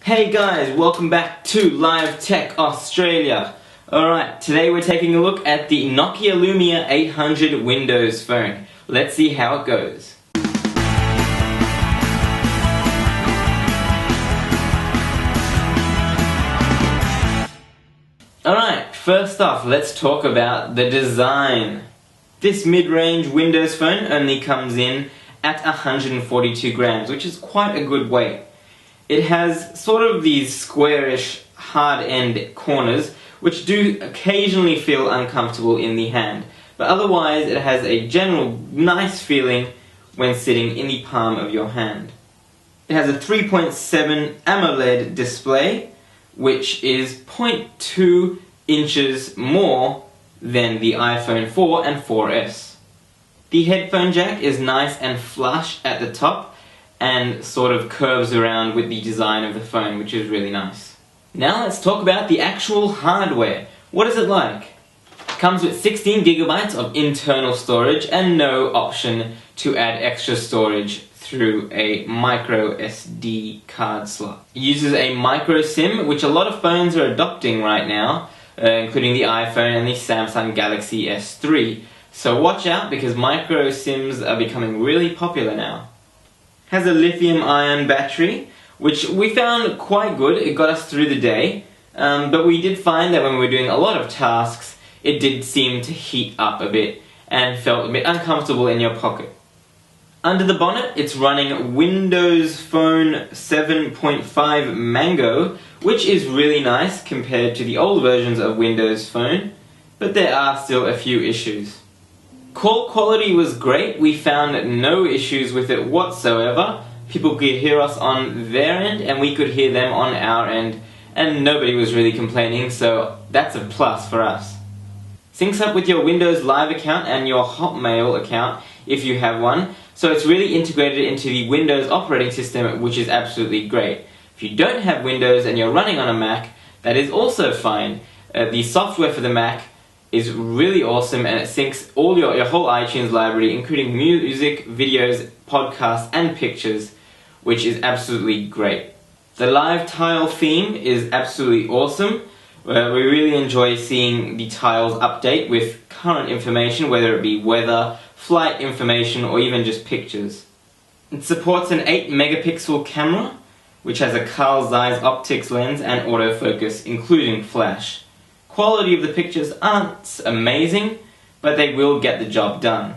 Hey guys, welcome back to Live Tech Australia. Alright, today we're taking a look at the Nokia Lumia 800 Windows phone. Let's see how it goes. Alright, first off, let's talk about the design. This mid-range Windows phone only comes in at 142 grams, which is quite a good weight. It has sort of these squarish, hard-end corners, which do occasionally feel uncomfortable in the hand, but otherwise it has a general nice feeling when sitting in the palm of your hand. It has a 3.7 AMOLED display, which is 0.2 inches more than the iPhone 4 and 4S. The headphone jack is nice and flush at the top, and sort of curves around with the design of the phone, which is really nice. Now let's talk about the actual hardware. What is it like? It comes with 16 gigabytes of internal storage and no option to add extra storage through a micro SD card slot. It uses a micro SIM, which a lot of phones are adopting right now, including the iPhone and the Samsung Galaxy S3. So watch out, because micro SIMs are becoming really popular now. Has a lithium-ion battery, which we found quite good. It got us through the day, but we did find that when we were doing a lot of tasks, it did seem to heat up a bit and felt a bit uncomfortable in your pocket. Under the bonnet, it's running Windows Phone 7.5 Mango, which is really nice compared to the old versions of Windows Phone, but there are still a few issues. Call quality was great. We found no issues with it whatsoever. People could hear us on their end and we could hear them on our end, and nobody was really complaining, so that's a plus for us. Syncs up with your Windows Live account and your Hotmail account if you have one, so it's really integrated into the Windows operating system, which is absolutely great. If you don't have Windows and you're running on a Mac, that is also fine. The software for the Mac is really awesome, and it syncs all your whole iTunes library, including music, videos, podcasts, and pictures, which is absolutely great. The live tile theme is absolutely awesome. We really enjoy seeing the tiles update with current information, whether it be weather, flight information, or even just pictures. It supports an 8 megapixel camera, which has a Carl Zeiss optics lens and autofocus, including flash. Quality of the pictures aren't amazing, but they will get the job done.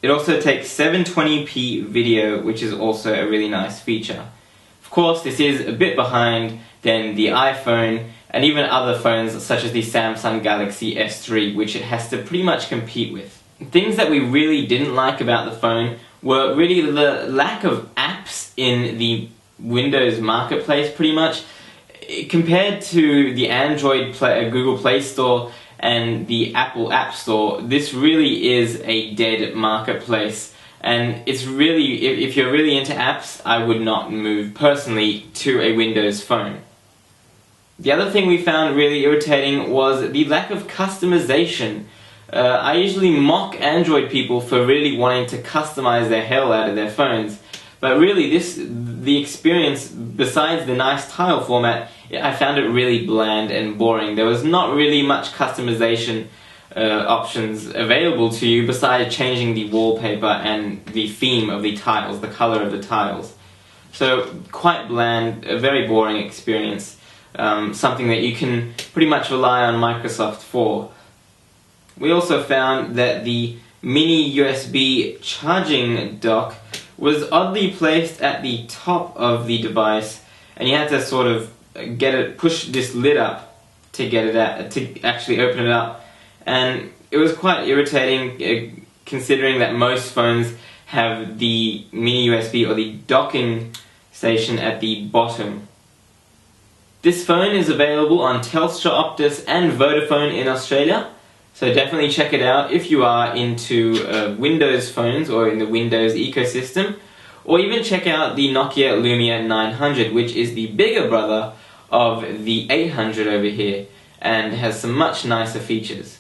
It also takes 720p video, which is also a really nice feature. Of course, this is a bit behind than the iPhone and even other phones such as the Samsung Galaxy S3, which it has to pretty much compete with. Things that we really didn't like about the phone were really the lack of apps in the Windows marketplace, pretty much. Compared to the Android Google Play Store and the Apple App Store, this really is a dead marketplace, and it's really, if you're really into apps, I would not move personally to a Windows phone. The other thing we found really irritating was the lack of customization. I usually mock Android people for really wanting to customize the hell out of their phones, but really the experience, besides the nice tile format, I found it really bland and boring. There was not really much customization options available to you besides changing the wallpaper and the theme of the tiles, the color of the tiles. So quite bland, a very boring experience, something that you can pretty much rely on Microsoft for. We also found that the mini USB charging dock was oddly placed at the top of the device, and you had to sort of push this lid up to get it out, to actually open it up, and it was quite irritating considering that most phones have the mini USB or the docking station at the bottom. This phone is available on Telstra, Optus and Vodafone in Australia, so definitely check it out if you are into Windows phones or in the Windows ecosystem, or even check out the Nokia Lumia 900, which is the bigger brother of the 800 over here, and has some much nicer features.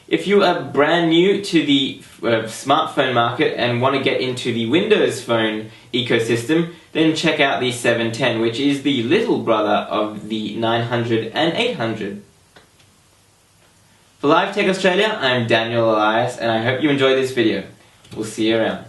If you are brand new to the smartphone market and want to get into the Windows phone ecosystem, then check out the 710, which is the little brother of the 900 and 800. For Live Tech Australia, I'm Daniel Elias, and I hope you enjoyed this video. We'll see you around.